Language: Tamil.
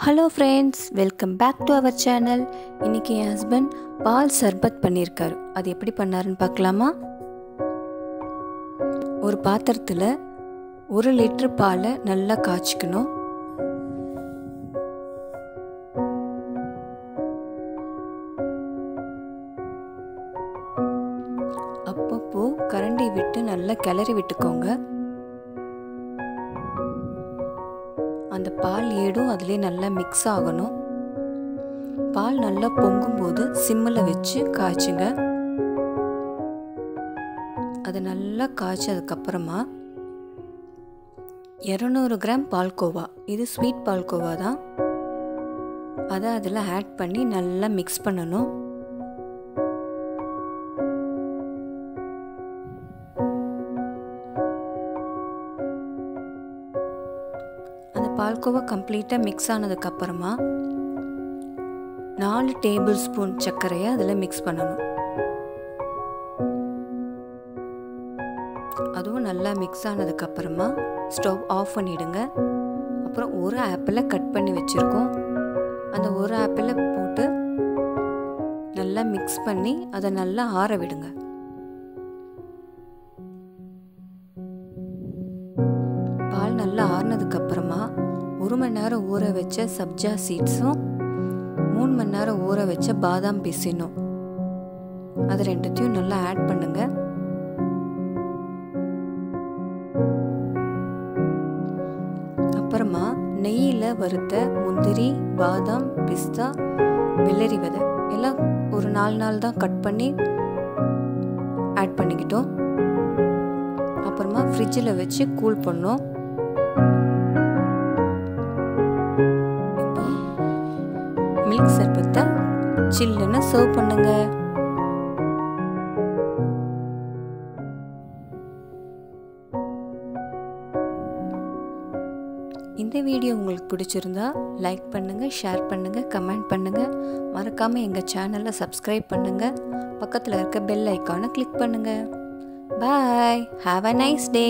Hello friends, welcome back to our channel. இன்றைக்கி என் ஹஸ்பண்ட் பால் சர்பத் பண்ணியிருக்காரு. அது எப்படி பண்ணாருன்னு பார்க்கலாமா? ஒரு பாத்திரத்தில் 1 லிட்டர் பாலை நல்லா காய்ச்சிக்கணும். அப்பப்போ கரண்டி விட்டு நல்லா கிளறி விட்டுக்கோங்க. அந்த பால் ஏடும் அதிலே நல்லா மிக்ஸ் ஆகணும். பால் நல்லா பொங்கும்போது சிம்மில் வச்சு காய்ச்சுங்க. அதை நல்லா காய்ச்சதுக்கப்புறமா 200 கிராம் பால்கோவா, இது ஸ்வீட் பால்கோவா தான், அதை அதில் ஆட் பண்ணி நல்லா மிக்ஸ் பண்ணணும். பால்கோவா கம்ப்ளீட்டாக மிக்ஸ் ஆனதுக்கப்புறமா 4 டேபிள் ஸ்பூன் சர்க்கரையை அதில் மிக்ஸ் பண்ணணும். அதுவும் நல்லா மிக்ஸ் ஆனதுக்கப்புறமா ஸ்டவ் ஆஃப் பண்ணிவிடுங்க. அப்புறம் ஒரு ஆப்பிளை கட் பண்ணி வச்சுருக்கோம். அந்த ஒரு ஆப்பிளை போட்டு நல்லா மிக்ஸ் பண்ணி அதை நல்லா ஆற விடுங்க. பால் நல்லா ஆறினதுக்கப்புறமா 1 மணி நேரம் ஊற வச்ச சப்ஜா சீட்ஸும் 3 மணி நேரம் ஊற வச்ச பாதாம் பிசினும், அது ரெண்டுத்தையும் நல்லா ஆட் பண்ணுங்க. அப்புறமா நெய்யில் வறுத்த முந்திரி, பாதாம், பிஸ்தா, வெள்ளரி விதை எல்லாம் ஒரு 4 நாள் தான் கட் பண்ணி ஆட் பண்ணிக்கிட்டோம். அப்புறமா ஃப்ரிட்ஜில் வச்சு கூல் பண்ணோம். மில்க் சர்பத்தை சில்லுன்னு சர்வ் பண்ணுங்க. இந்த வீடியோ உங்களுக்கு பிடிச்சிருந்தா லைக் பண்ணுங்க, ஷேர் பண்ணுங்க, கமெண்ட் பண்ணுங்க. மறக்காம எங்க சேனலை சப்ஸ்கிரைப் பண்ணுங்க. பக்கத்தில் இருக்க பெல் ஐக்கானை கிளிக் பண்ணுங்க. பாய், ஹாவ் அ நைஸ் டே.